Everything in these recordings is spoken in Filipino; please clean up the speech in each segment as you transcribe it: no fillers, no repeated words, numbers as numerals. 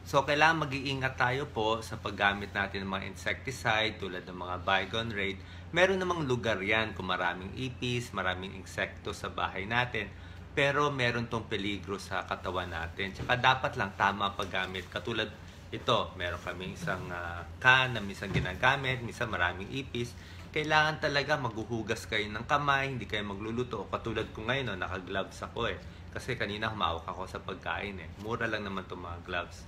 So, kailangan mag-iingat tayo po sa paggamit natin ng mga insecticide tulad ng mga bygone raid. Meron namang lugar yan kung maraming ipis, maraming insekto sa bahay natin. Pero meron tong peligro sa katawan natin. Tsaka dapat lang tama paggamit. Katulad ito, meron kaming isang can na minsan ginagamit, minsan maraming ipis. Kailangan talaga maghuhugas kayo ng kamay, hindi kayo magluluto. Katulad ko ngayon, naka-gloves ako eh. Kasi kanina humawak ako sa pagkain eh. Mura lang naman itong mga gloves.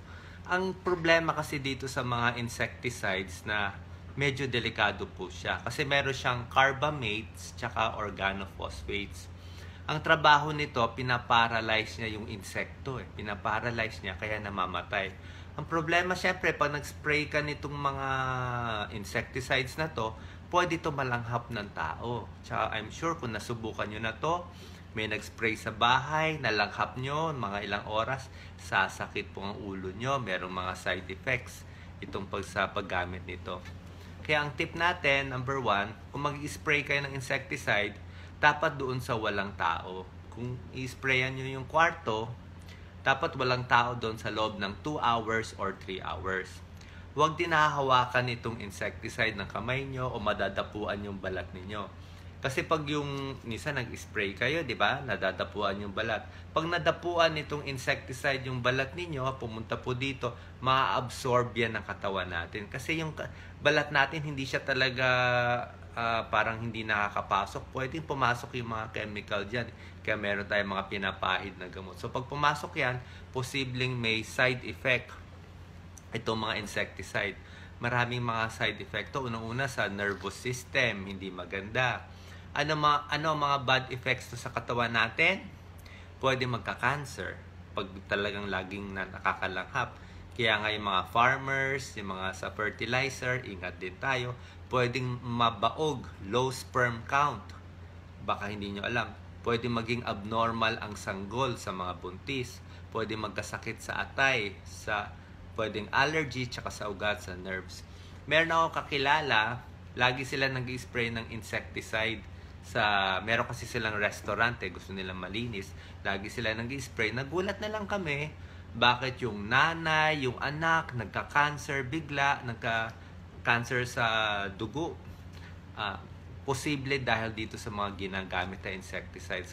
Ang problema kasi dito sa mga insecticides na medyo delikado po siya. Kasi meron siyang carbamates tsaka organophosphates. Ang trabaho nito, pinaparalyze niya yung insekto eh. Pinaparalyze niya kaya namamatay. Ang problema syempre, pag nag-spray ka nitong mga insecticides na to, pwede ito malanghap ng tao. Tsaka I'm sure kung nasubukan nyo na to, may nag-spray sa bahay, nalanghap nyo, mga ilang oras, sasakit po ang ulo nyo, merong mga side effects itong paggamit nito. Kaya ang tip natin, number 1, kung mag-spray kayo ng insecticide, dapat doon sa walang tao. Kung i-sprayan nyo yung kwarto, dapat walang tao doon sa loob ng 2 hours or 3 hours. Huwag din nahahawakan itong insecticide ng kamay nyo o madadapuan yung balat ninyo. Kasi pag yung nisa nag-spray kayo, di ba? Nadadapuan yung balat. Pag nadapuan itong insecticide yung balat ninyo, pumunta po dito, ma-absorb yan ng katawan natin. Kasi yung balat natin, hindi siya talaga parang hindi nakakapasok. Pwedeng pumasok yung mga chemical dyan. Kaya meron tayong mga pinapahid na gamot. So pag pumasok yan, posibleng may side effect itong mga insecticide. Maraming mga side effect. Unang-una sa nervous system, hindi maganda. Ano mga bad effects to sa katawan natin? Pwede magka-cancer pag talagang laging nakakalanghap. Kaya nga yung mga farmers, yung mga sa fertilizer, ingat din tayo. Pwedeng mabaog, low sperm count. Baka hindi nyo alam. Pwede maging abnormal ang sanggol sa mga buntis. Pwede magkasakit sa atay, pwedeng allergy, tsaka sa ugat, sa nerves. Meron ako kakilala, lagi sila nag-spray ng insecticide meron kasi silang restaurant gusto nilang malinis, lagi sila nag-spray. Nagulat na lang kami bakit yung nanay, yung anak nagka-cancer bigla, nagka-cancer sa dugo. Posible dahil dito sa mga ginagamit na insecticides.